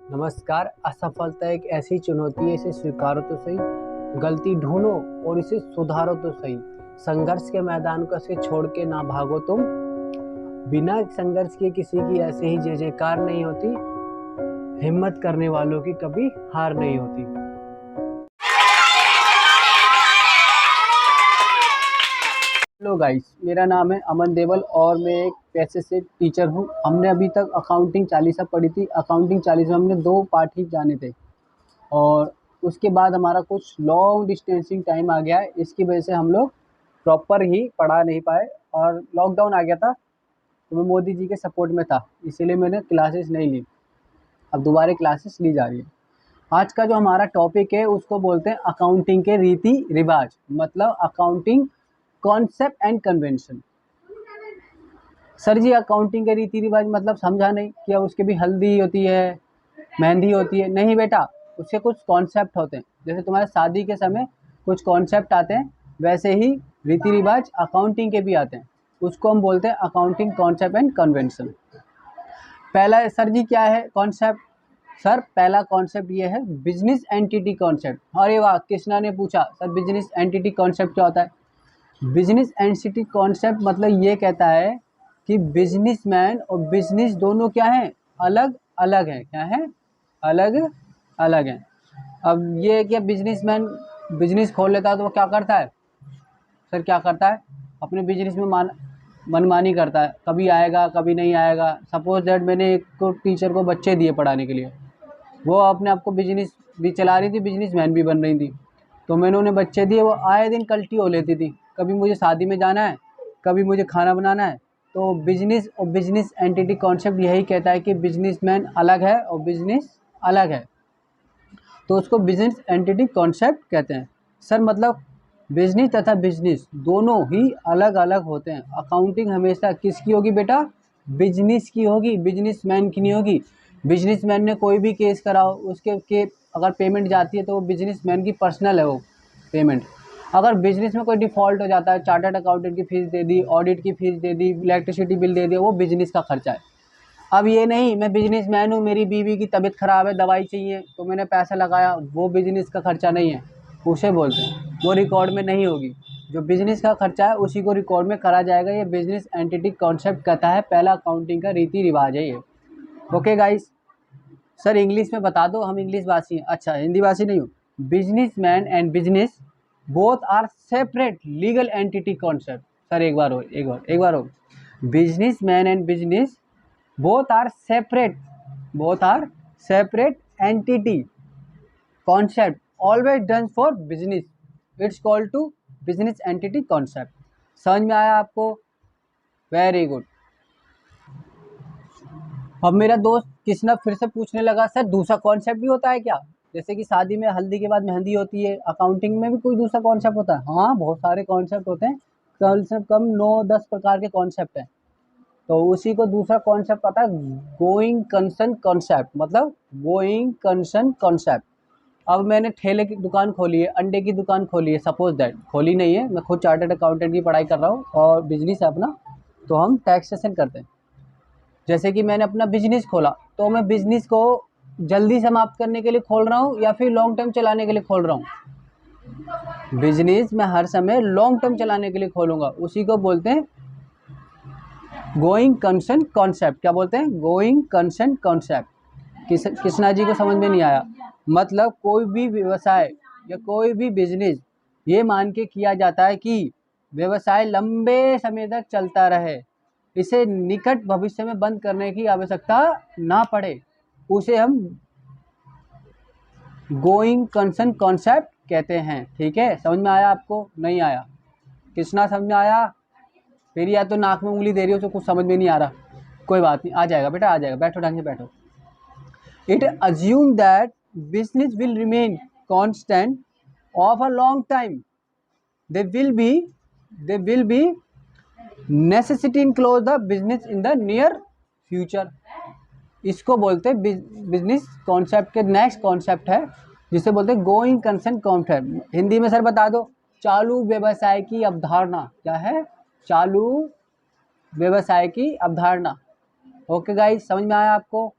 नमस्कार। असफलता एक ऐसी चुनौती है, इसे स्वीकारो तो सही, गलती ढूंढो और इसे सुधारो तो सही। संघर्ष के मैदान को ऐसे छोड़ के ना भागो तुम। बिना संघर्ष के किसी की ऐसे ही जय जयकार नहीं होती। हिम्मत करने वालों की कभी हार नहीं होती। हेलो गाइस, मेरा नाम है अमन देवल और मैं एक पेशे से टीचर हूँ। हमने अभी तक अकाउंटिंग चालीसा पढ़ी थी। अकाउंटिंग चालीसा में हमने 2 पार्ट ही जाने थे और उसके बाद हमारा कुछ लॉन्ग डिस्टेंसिंग टाइम आ गया है। इसकी वजह से हम लोग प्रॉपर ही पढ़ा नहीं पाए और लॉकडाउन आ गया था, तो मैं मोदी जी के सपोर्ट में था, इसीलिए मैंने क्लासेस नहीं ली। अब दोबारा क्लासेस ली जा रही है। आज का जो हमारा टॉपिक है उसको बोलते हैं अकाउंटिंग के रीति रिवाज, मतलब accounting concept and convention. Sir ji, accounting के रीति रिवाज मतलब समझा नहीं। क्या उसके भी हल्दी होती है, मेहंदी होती है? नहीं बेटा, उसके कुछ कॉन्सेप्ट होते हैं। जैसे तुम्हारे शादी के समय कुछ कॉन्सेप्ट आते हैं, वैसे ही रीति रिवाज अकाउंटिंग के भी आते हैं। उसको हम बोलते हैं अकाउंटिंग कॉन्सेप्ट एंड कन्वेंशन। पहला सर जी क्या है कॉन्सेप्ट? सर पहला कॉन्सेप्ट ये है बिजनेस एंटिटी कॉन्सेप्ट। अरे वाह, कृष्णा ने पूछा सर बिजनेस एंटिटी कॉन्सेप्ट क्या होता है। बिजनेस एंटिटी कॉन्सेप्ट मतलब ये कहता है कि बिजनेसमैन और बिजनेस दोनों क्या है, अलग अलग है। क्या है? अलग अलग है। अब ये क्या, बिजनेसमैन बिजनेस खोल लेता है तो वो क्या करता है? सर क्या करता है? अपने बिजनेस में मनमानी करता है, कभी आएगा कभी नहीं आएगा। सपोज दैट मैंने एक को टीचर को बच्चे दिए पढ़ाने के लिए, वो अपने आप को बिजनेस भी चला रही थी, बिजनेसमैन भी बन रही थी। तो मैंने उन्हें बच्चे दिए, वो आए दिन कल्टी हो लेती थी। कभी मुझे शादी में जाना है, कभी मुझे खाना बनाना है। तो बिजनेस और बिजनेस एंटिटी कॉन्सेप्ट यही कहता है कि बिजनेसमैन अलग है और बिजनेस अलग है, तो उसको बिजनेस एंटिटी कॉन्सेप्ट कहते हैं। सर मतलब बिजनेस तथा बिजनेस दोनों ही अलग अलग होते हैं। अकाउंटिंग हमेशा किसकी होगी बेटा? बिजनेस की होगी, बिजनेसमैन की नहीं होगी। बिजनेसमैन ने कोई भी केस कराओ, उसके अगर पेमेंट जाती है तो वो बिजनेसमैन की पर्सनल है वो पेमेंट। अगर बिजनेस में कोई डिफ़ॉल्ट हो जाता है, चार्टर्ड अकाउंटेंट की फ़ीस दे दी, ऑडिट की फ़ीस दे दी, इलेक्ट्रिसिटी बिल दे दिया, वो बिजनेस का खर्चा है। अब ये नहीं मैं बिजनेसमैन हूँ, मेरी बीवी की तबीयत ख़राब है, दवाई चाहिए तो मैंने पैसा लगाया, वो बिजनेस का खर्चा नहीं है, उसे बोलते हैं। वो रिकॉर्ड में नहीं होगी। जो बिजनेस का खर्चा है उसी को रिकॉर्ड में करा जाएगा। ये बिजनेस एंटिटी कॉन्सेप्ट कहता है, पहला अकाउंटिंग का रीति रिवाज है ये। Okay guys. सर इंग्लिश में बता दो, हम इंग्लिश भाषी हैं। अच्छा, हिंदी भाषी नहीं हो। Businessman and business both are separate legal entity concept. Sir एक बार हो। Businessman and business both are separate both are separate entity concept always done for business, it's called to business entity concept। समझ में आया आपको? Very good. अब मेरा दोस्त कृष्णा फिर से पूछने लगा सर दूसरा कॉन्सेप्ट भी होता है क्या? जैसे कि शादी में हल्दी के बाद मेहंदी होती है, अकाउंटिंग में भी कोई दूसरा कॉन्सेप्ट होता है? हाँ, बहुत सारे कॉन्सेप्ट होते हैं। कम से कम 9-10 प्रकार के कॉन्सेप्ट हैं। तो उसी को दूसरा कॉन्सेप्ट आता है गोइंग कंसर्न कॉन्सेप्ट, मतलब गोइंग कंसर्न कॉन्सेप्ट। अब मैंने ठेले की दुकान खोली है, अंडे की दुकान खोली है, सपोज दैट खोली नहीं है, मैं खुद चार्टर्ड अकाउंटेंट की पढ़ाई कर रहा हूँ और बिजनेस है अपना, तो हम टैक्सेशन करते हैं। जैसे कि मैंने अपना बिजनेस खोला, तो मैं बिजनेस को जल्दी समाप्त करने के लिए खोल रहा हूँ या फिर लॉन्ग टर्म चलाने के लिए खोल रहा हूँ? बिजनेस मैं हर समय लॉन्ग टर्म चलाने के लिए खोलूँगा, उसी को बोलते हैं गोइंग कंसर्न कॉन्सेप्ट। क्या बोलते हैं? Going concern concept. Krishna ji को समझ में नहीं आया। मतलब कोई भी व्यवसाय या कोई भी बिजनेस ये मान के किया जाता है कि व्यवसाय लंबे समय तक चलता रहे, इसे निकट भविष्य में बंद करने की आवश्यकता ना पड़े, उसे हम गोइंग कंसर्न कॉन्सेप्ट कहते हैं। ठीक है, समझ में आया आपको? नहीं आया? कृष्णा समझ में आया? फिर या तो नाक में उंगली दे रही हो तो कुछ समझ में नहीं आ रहा। कोई बात नहीं, आ जाएगा बेटा, आ जाएगा। बैठो, ढंग से बैठो। It assume that business will remain constant of a long time, they will be necessity in close the business in the near future. इसको बोलते हैं बिजनेस कॉन्सेप्ट के नेक्स्ट कॉन्सेप्ट है, जिसे बोलते हैं गोइंग कंसर्न कॉन्सेप्ट। हिंदी में सर बता दो, चालू व्यवसाय की अवधारणा। क्या है? चालू व्यवसाय की अवधारणा। ओके गाइस, समझ में आया आपको?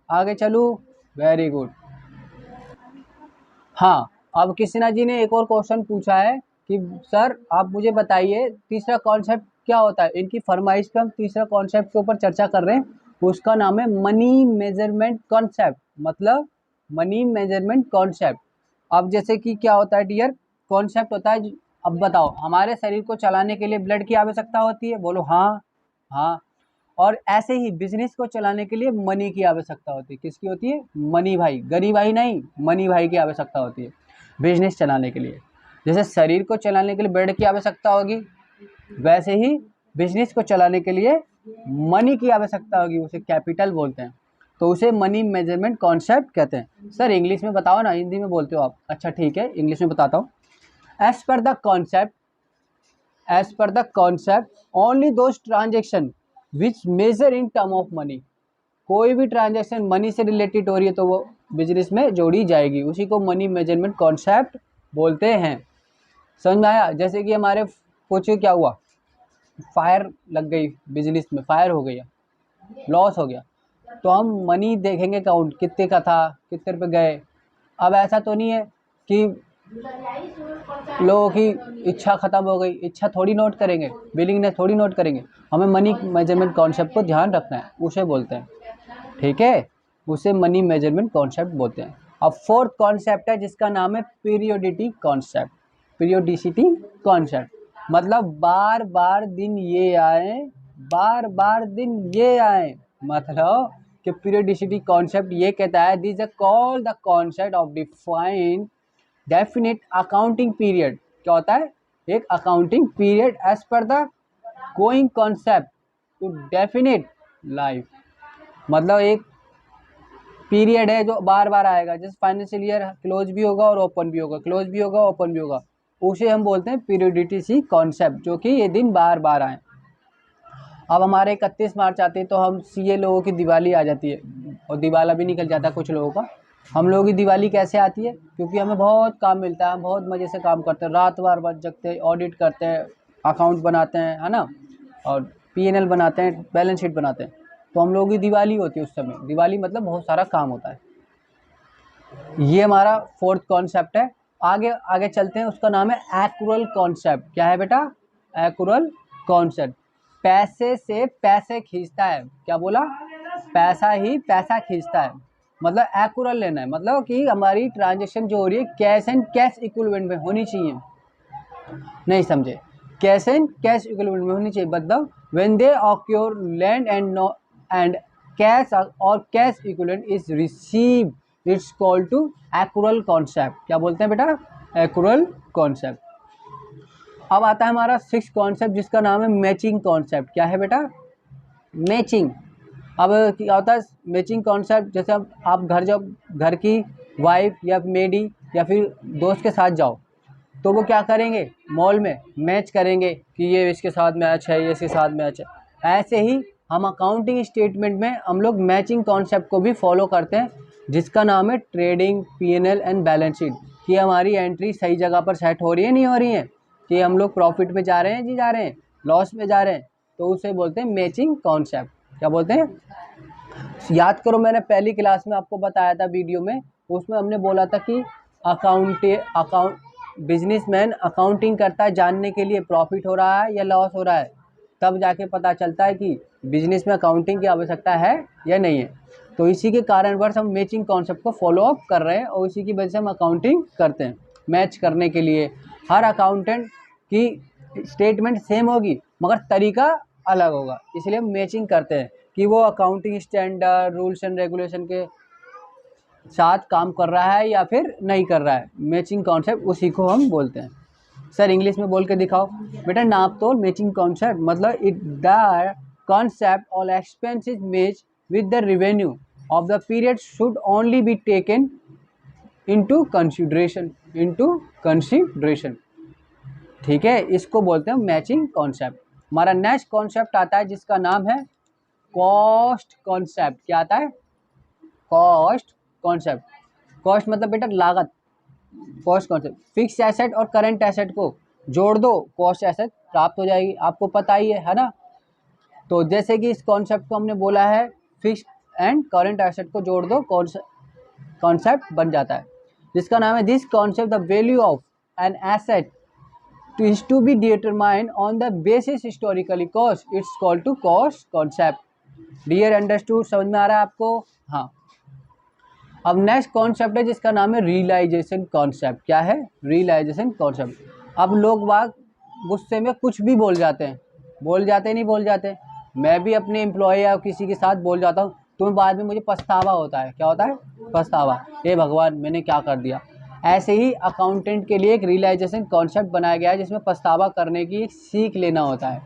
आगे चलूँ? Very good. हाँ, अब कृष्णा जी ने एक और क्वेश्चन पूछा है कि सर आप मुझे बताइए तीसरा कॉन्सेप्ट क्या होता है। इनकी फरमाइश पे हम तीसरा कॉन्सेप्ट के ऊपर चर्चा कर रहे हैं, उसका नाम है मनी मेजरमेंट कॉन्सेप्ट, मतलब मनी मेजरमेंट कॉन्सेप्ट। अब जैसे कि क्या होता है डियर, कॉन्सेप्ट होता है, अब बताओ हमारे शरीर को चलाने के लिए ब्लड की आवश्यकता होती है, बोलो हाँ। हाँ, और ऐसे ही बिजनेस को चलाने के लिए मनी की आवश्यकता होती है। किसकी होती है? मनी भाई, गनी भाई नहीं, मनी भाई की आवश्यकता होती है बिजनेस चलाने के लिए। जैसे शरीर को चलाने के लिए ब्लड की आवश्यकता होगी, वैसे ही बिजनेस को चलाने के लिए मनी की आवश्यकता होगी, उसे कैपिटल बोलते हैं। तो उसे मनी मेजरमेंट कॉन्सेप्ट कहते हैं। सर इंग्लिश में बताओ ना, हिंदी में बोलते हो आप। अच्छा ठीक है, इंग्लिश में बताता हूँ। As per the concept, as per the concept, only those transaction which measure in term of money, कोई भी ट्रांजैक्शन मनी से रिलेटेड हो रही है तो वो बिजनेस में जोड़ी जाएगी, उसी को मनी मेजरमेंट कॉन्सेप्ट बोलते हैं। समझ में आया? जैसे कि हमारे कुछ क्या हुआ, फायर लग गई बिजनेस में, फायर हो गई, लॉस हो गया, तो हम मनी देखेंगे अकाउंट कितने का था, कितने रुपए गए। अब ऐसा तो नहीं है कि लोगों की इच्छा खत्म हो गई, इच्छा थोड़ी नोट करेंगे, विलिंगनेस थोड़ी नोट करेंगे। हमें मनी मेजरमेंट कॉन्सेप्ट को ध्यान रखना है, उसे बोलते हैं। ठीक है, उसे मनी मेजरमेंट कॉन्सेप्ट बोलते हैं। अब फोर्थ कॉन्सेप्ट है जिसका नाम है पीरियोडिटी कॉन्सेप्ट। पीरियोडिसिटी कॉन्सेप्ट मतलब बार बार दिन ये आए, बार बार दिन ये आए, मतलब कि पीरियोडिसिटी कॉन्सेप्ट ये कहता है this is called the concept of defined definite accounting period. क्या होता है? एक accounting period as per the going concept to definite life, मतलब एक पीरियड है जो बार बार आएगा। जैसे फाइनेंशियल ईयर क्लोज भी होगा और ओपन भी होगा, क्लोज भी होगा ओपन भी होगा, उसे हम बोलते हैं पीरियोडिटी कॉन्सेप्ट, जो कि ये दिन बार बार आए। अब हमारे 31 मार्च आते हैं तो हम सीए लोगों की दिवाली आ जाती है, और दिवाला भी निकल जाता है कुछ लोगों का। हम लोगों की दिवाली कैसे आती है? क्योंकि हमें बहुत काम मिलता है, हम बहुत मज़े से काम करते हैं, रात भर जगते हैं, ऑडिट करते हैं, अकाउंट बनाते हैं, है ना, और पीएनएल बनाते हैं, बैलेंस शीट बनाते हैं। तो हम लोगों की दिवाली होती है उस समय, दिवाली मतलब बहुत सारा काम होता है। ये हमारा फोर्थ कॉन्सेप्ट है। आगे आगे चलते हैं, उसका नाम है एक्रूअल कॉन्सेप्ट। क्या है बेटा? Accrual concept. पैसे से पैसे खींचता है। क्या बोला? पैसा ही पैसा खींचता है, मतलब एक्रूअल लेना है, मतलब कि हमारी ट्रांजेक्शन जो हो रही है कैश एंड कैश इक्विवेलेंट में होनी चाहिए। नहीं समझे? कैश एंड कैश इक्विवेलेंट में होनी चाहिए, मतलब when they occur land and cash और cash equivalent is received, it's called to accrual concept. क्या बोलते हैं बेटा? Accrual concept. अब आता है हमारा सिक्स्थ कॉन्सेप्ट जिसका नाम है मैचिंग कॉन्सेप्ट। क्या है बेटा? मैचिंग। अब क्या होता है मैचिंग कॉन्सेप्ट? जैसे अब आप घर की वाइफ या मेडी या फिर दोस्त के साथ जाओ, तो वो क्या करेंगे? मॉल में मैच करेंगे कि ये इसके साथ मैच है, ये इसके साथ मैच है। ऐसे ही हम अकाउंटिंग स्टेटमेंट में हम लोग मैचिंग कॉन्सेप्ट को भी फॉलो करते हैं, जिसका नाम है trading PNL and balance sheet, कि हमारी एंट्री सही जगह पर सेट हो रही है, नहीं हो रही है, कि हम लोग प्रॉफिट में जा रहे हैं जी, जा रहे हैं लॉस में जा रहे हैं, तो उसे बोलते हैं मैचिंग कॉन्सेप्ट। क्या बोलते हैं? याद करो, मैंने पहली क्लास में आपको बताया था वीडियो में, उसमें हमने बोला था कि अकाउंट बिजनेसमैन अकाउंटिंग करता है जानने के लिए प्रॉफिट हो रहा है या लॉस हो रहा है, तब जाके पता चलता है कि बिजनेस में अकाउंटिंग की आवश्यकता है या नहीं है। तो इसी के कारणवश हम मैचिंग कॉन्सेप्ट को फॉलो अप कर रहे हैं, और इसी की वजह से हम अकाउंटिंग करते हैं। मैच करने के लिए हर अकाउंटेंट की स्टेटमेंट सेम होगी मगर तरीका अलग होगा, इसलिए हम मैचिंग करते हैं कि वो accounting standard rules and regulation के साथ काम कर रहा है या फिर नहीं कर रहा है। मैचिंग कॉन्सेप्ट उसी को हम बोलते हैं। सर इंग्लिश में बोल के दिखाओ बेटा। नाप तोल मैचिंग कॉन्सेप्ट मतलब it the concept all expenses match with the revenue of the period should only be taken into consideration. ठीक है, इसको बोलते हैं मैचिंग कॉन्सेप्ट। हमारा नेक्स्ट कॉन्सेप्ट आता है जिसका नाम है कॉस्ट कॉन्सेप्ट। क्या आता है? Cost concept. कॉस्ट मतलब बेटा लागत। कॉस्ट कॉन्सेप्ट फिक्स एसेट और करंट एसेट को जोड़ दो, कॉस्ट एसेट प्राप्त हो जाएगी, आपको पता ही है ना। तो जैसे कि इस कॉन्सेप्ट को हमने बोला है फिक्स एंड करंट एसेट को जोड़ दो कॉन्सेप्ट बन जाता है, जिसका नाम है this concept the value of an asset is to be determined on the basis historically cost, it's called to cost concept. Dear understood, समझ में आ रहा है आपको? हाँ। अब नेक्स्ट कॉन्सेप्ट है जिसका नाम है रियलाइजेशन कॉन्सेप्ट। क्या है? Realisation concept. अब लोग बाग गुस्से में कुछ भी बोल जाते हैं, बोल जाते नहीं बोल जाते। मैं भी अपने एम्प्लॉय या किसी के साथ बोल जाता हूँ तो बाद में मुझे पछतावा होता है। क्या होता है? पछतावा। हे भगवान, मैंने क्या कर दिया। ऐसे ही अकाउंटेंट के लिए एक रियलाइजेशन कॉन्सेप्ट बनाया गया है जिसमें पछतावा करने की एक सीख लेना होता है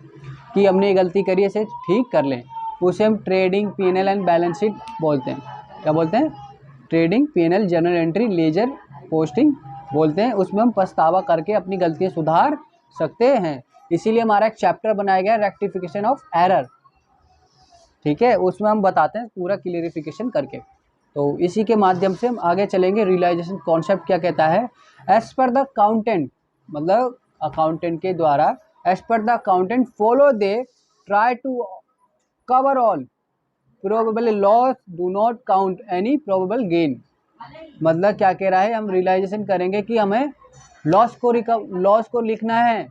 कि हमने ये गलती करी है, इसे ठीक कर लें। उसे हम trading, P&L and balance sheet बोलते हैं। क्या बोलते हैं? Trading, P&L, journal entry, ledger posting बोलते हैं। उसमें हम पछतावा करके अपनी गलतियाँ सुधार सकते हैं। इसीलिए हमारा एक चैप्टर बनाया गया रेक्टिफिकेशन ऑफ एरर। ठीक है, उसमें हम बताते हैं पूरा क्लियरिफिकेशन करके। तो इसी के माध्यम से हम आगे चलेंगे। रियलाइजेशन कॉन्सेप्ट क्या कहता है? एज पर द अकाउंटेंट, मतलब अकाउंटेंट के द्वारा, as per the accountant follow they try to cover all probable loss, do not count any probable gain. मतलब क्या कह रहा है? हम रियलाइजेशन करेंगे कि हमें लॉस को लिखना है,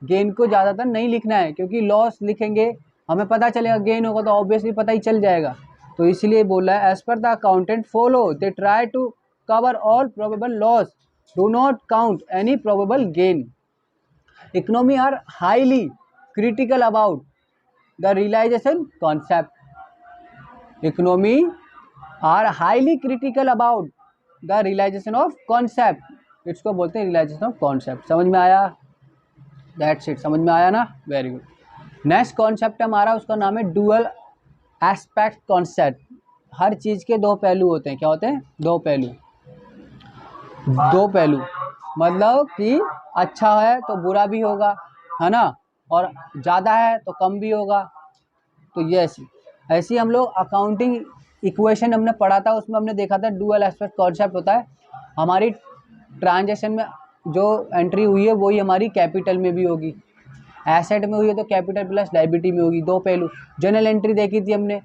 गेन को ज़्यादातर नहीं लिखना है, क्योंकि लॉस लिखेंगे हमें पता चलेगा, गेन होगा तो ऑब्वियसली पता ही चल जाएगा। तो इसलिए बोला है as per the accountant follow they try to cover all probable loss, do not count any probable gain. Economy are highly critical about the realisation concept. Economy are highly critical about the realisation of concept. इसको बोलते हैं realisation of concept. समझ में आया? That's it. समझ में आया ना? Very good. नेक्स्ट कॉन्सेप्ट हमारा, उसका नाम है डुअल एस्पेक्ट कॉन्सेप्ट। हर चीज़ के दो पहलू होते हैं। क्या होते हैं? दो पहलू। दो पहलू मतलब कि अच्छा है तो बुरा भी होगा, है ना, और ज़्यादा है तो कम भी होगा। तो ये ऐसी हम लोग अकाउंटिंग इक्वेशन हमने पढ़ा था, उसमें हमने देखा था डुअल एस्पेक्ट कॉन्सेप्ट होता है। हमारी ट्रांजैक्शन में जो एंट्री हुई है वही हमारी कैपिटल में भी होगी, एसेट में हुई है तो कैपिटल प्लस लायबिलिटी में होगी। दो पहलू। जनरल एंट्री देखी थी हमने,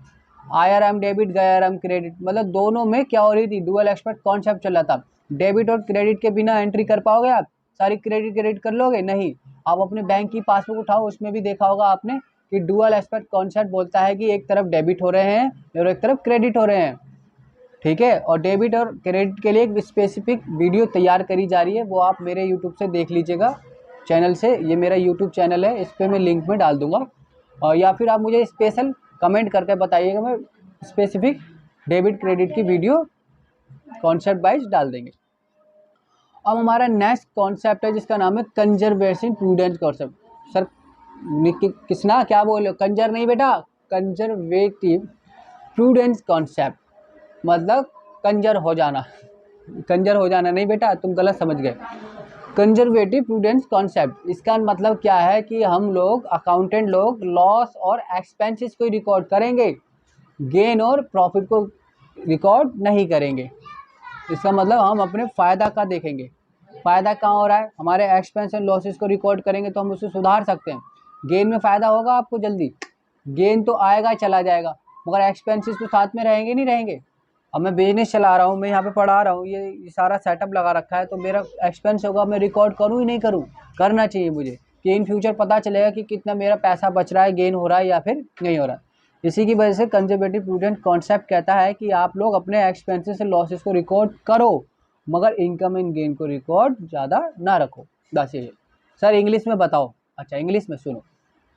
IRM डेबिट, GIRM क्रेडिट, मतलब दोनों में क्या हो रही थी? डुअल एस्पेक्ट कॉन्सेप्ट चल रहा था। डेबिट और क्रेडिट के बिना एंट्री कर पाओगे आप? सारी क्रेडिट कर लोगे? नहीं। आप अपने बैंक की पासबुक उठाओ, उसमें भी देखा होगा आपने कि डुअल एस्पेक्ट कॉन्सेप्ट बोलता है कि एक तरफ डेबिट हो रहे हैं और एक तरफ क्रेडिट हो रहे हैं। ठीक है, और डेबिट और क्रेडिट के लिए एक स्पेसिफिक वीडियो तैयार करी जा रही है, वो आप मेरे यूट्यूब से देख लीजिएगा, चैनल से। ये मेरा यूट्यूब चैनल है, इस पर मैं लिंक में डाल दूंगा, और या फिर आप मुझे स्पेशल कमेंट करके बताइएगा, मैं स्पेसिफिक डेबिट क्रेडिट की वीडियो कॉन्सेप्ट वाइज डाल देंगे। अब हमारा नेक्स्ट कॉन्सेप्ट है जिसका नाम है conservation prudence concept. Sir Kisna क्या बोल रहे हो? कंजर नहीं बेटा, कंजर्वेटिव प्रूडेंस कॉन्सेप्ट, मतलब कंजर हो जाना। कंजर हो जाना नहीं बेटा, तुम गलत समझ गए। कंजर्वेटिव प्रूडेंस कॉन्सेप्ट, इसका मतलब क्या है कि हम लोग अकाउंटेंट लोग लॉस और एक्सपेंसेस को रिकॉर्ड करेंगे, गेन और प्रॉफिट को रिकॉर्ड नहीं करेंगे। इसका मतलब हम अपने फ़ायदा का देखेंगे, फ़ायदा कहाँ हो रहा है, हमारे एक्सपेंस एंड लॉसेस को रिकॉर्ड करेंगे तो हम उसे सुधार सकते हैं। गेन में फ़ायदा होगा आपको जल्दी, गेन तो आएगा चला जाएगा, मगर एक्सपेंसेस तो साथ में रहेंगे नहीं रहेंगे। अब मैं बिजनेस चला रहा हूँ, मैं यहाँ पे पढ़ा रहा हूँ, ये सारा सेटअप लगा रखा है, तो मेरा एक्सपेंस होगा, मैं रिकॉर्ड करूँ ही नहीं करूँ? करना चाहिए मुझे, कि इन फ्यूचर पता चलेगा कि कितना मेरा पैसा बच रहा है, गेन हो रहा है या फिर नहीं हो रहा है। इसी की वजह से कंजर्वेटिव प्रूडेंट कॉन्सेप्ट कहता है कि आप लोग अपने एक्सपेंसेस से लॉसेस को रिकॉर्ड करो, मगर इनकम एंड गेन को रिकॉर्ड ज़्यादा ना रखो। बस ये। सर इंग्लिश में बताओ। अच्छा इंग्लिश में सुनो।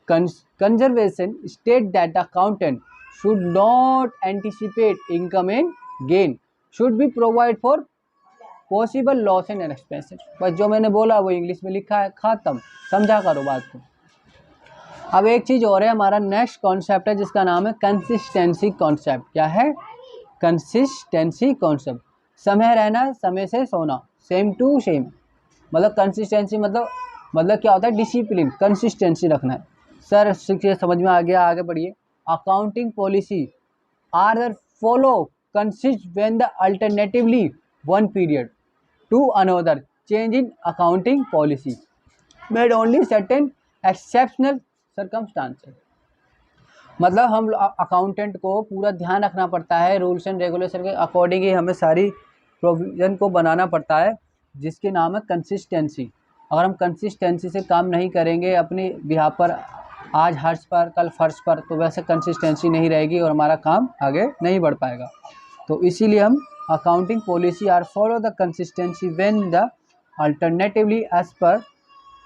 Conservation state that the accountant should not anticipate income and gain, should be provide for possible loss and expenses। बस जो मैंने बोला वो इंग्लिश में लिखा है, खत्म। समझा करो बात को। अब एक चीज़ और है, हमारा नेक्स्ट कॉन्सेप्ट है जिसका नाम है कंसिस्टेंसी कॉन्सेप्ट। क्या है? Consistency concept. समय रहना, समय से सोना, सेम टू सेम। मतलब कंसिस्टेंसी मतलब क्या होता है? डिसिप्लिन, कंसिस्टेंसी रखना है। सर समझ में आ गया, आगे बढ़िए। Accounting policy are the follow consist when the alternatively one period to another change in accounting policy made only certain exceptional circumstances. मतलब हम अकाउंटेंट को पूरा ध्यान रखना पड़ता है, रूल्स एंड रेगुलेशन के अकॉर्डिंग ही हमें सारी प्रोविज़न को बनाना पड़ता है जिसके नाम है कंसिस्टेंसी। अगर हम कंसिस्टेंसी से काम नहीं करेंगे अपने बिहाफ पर, आज हर्ष पर कल फर्श पर, तो वैसे कंसिस्टेंसी नहीं रहेगी और हमारा काम आगे नहीं बढ़ पाएगा। तो इसीलिए हम accounting policy are follow the consistency when the alternatively as per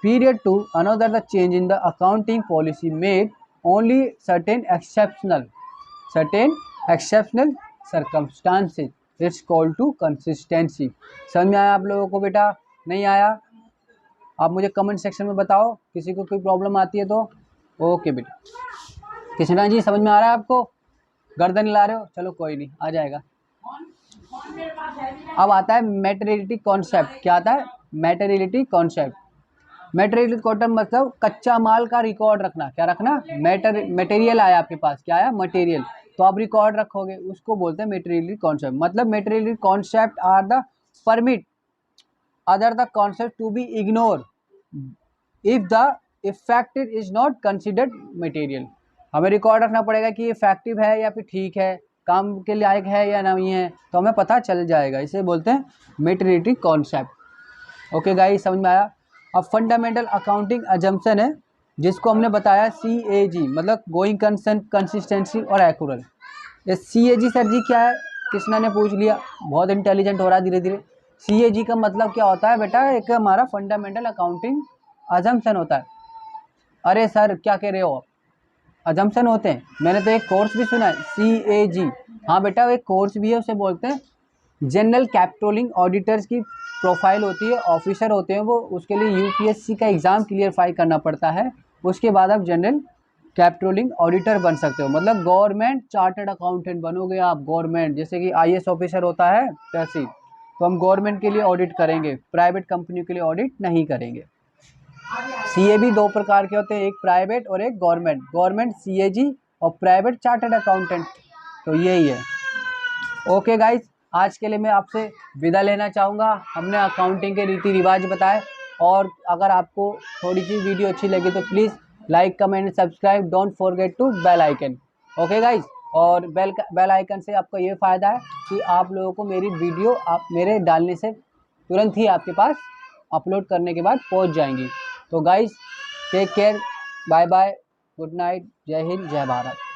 period to another the change in the accounting policy made only certain exceptional circumstances, it's called to consistency। समझ में आया आप लोगों को बेटा? नहीं आया? आप मुझे कमेंट सेक्शन में बताओ, किसी को कोई प्रॉब्लम आती है तो। ओके बेटा, कृष्णा जी समझ में आ रहा है आपको? गर्दन हिला रहे हो, चलो कोई नहीं, आ जाएगा। अब आता है मैटेरियलिटी कॉन्सेप्ट। क्या आता है? मैटेरियलिटी कॉन्सेप्ट। मैटेरियल कॉटन मतलब कच्चा माल का रिकॉर्ड रखना। क्या रखना? मटेरियल आया आपके पास, क्या आया? मटेरियल, तो आप रिकॉर्ड रखोगे, उसको बोलते हैं मैटेरियल कॉन्सेप्ट। मतलब material concept are the permit other the concept to be ignore if the effective is not considered material. हमें रिकॉर्ड रखना पड़ेगा कि इफेक्टिव है या फिर ठीक है, काम के लायक है या नहीं है, तो हमें पता चल जाएगा। इसे बोलते हैं मैटेरियल कॉन्सेप्ट। ओके गाइस, समझ में आया? अब फंडामेंटल अकाउंटिंग अजम्पशन है जिसको हमने बताया CAG, मतलब गोइंग कंसर्न, कंसिस्टेंसी और एक्यूरल। ये CAG सर जी क्या है? कृष्णा ने पूछ लिया, बहुत इंटेलिजेंट हो रहा है धीरे धीरे। CAG का मतलब क्या होता है बेटा? एक हमारा फंडामेंटल अकाउंटिंग अजम्पशन होता है। अरे सर क्या कह रहे हो आप? अजम्पशन होते हैं, मैंने तो एक कोर्स भी सुना है CAG। हाँ बेटा, एक कोर्स भी है, उसे बोलते हैं जनरल कैप्टोलिंग ऑडिटर्स की प्रोफाइल होती है, ऑफिसर होते हैं वो, उसके लिए UPSC का एग्ज़ाम क्लियरफाई करना पड़ता है, उसके बाद आप जनरल कैप्टोलिंग ऑडिटर बन सकते हो। मतलब गवर्नमेंट चार्टर्ड अकाउंटेंट बनोगे आप। गवर्नमेंट जैसे कि IAS ऑफिसर होता है वैसे, तो हम गवर्नमेंट के लिए ऑडिट करेंगे, प्राइवेट कंपनी के लिए ऑडिट नहीं करेंगे। CA भी दो प्रकार के होते हैं, एक प्राइवेट और एक गवर्नमेंट। गवर्नमेंट CAG और प्राइवेट चार्टर्ड अकाउंटेंट, तो यही है। ओके गाइस, आज के लिए मैं आपसे विदा लेना चाहूँगा। हमने अकाउंटिंग के रीति रिवाज बताए, और अगर आपको थोड़ी सी वीडियो अच्छी लगी तो please like, comment, subscribe, don't forget to bell icon. Okay guys, और बेल आइकन से आपका ये फ़ायदा है कि आप लोगों को मेरी वीडियो आप मेरे डालने से तुरंत ही आपके पास अपलोड करने के बाद पहुंच जाएंगी। तो guys take care, bye bye, good night, जय हिंद, जय भारत।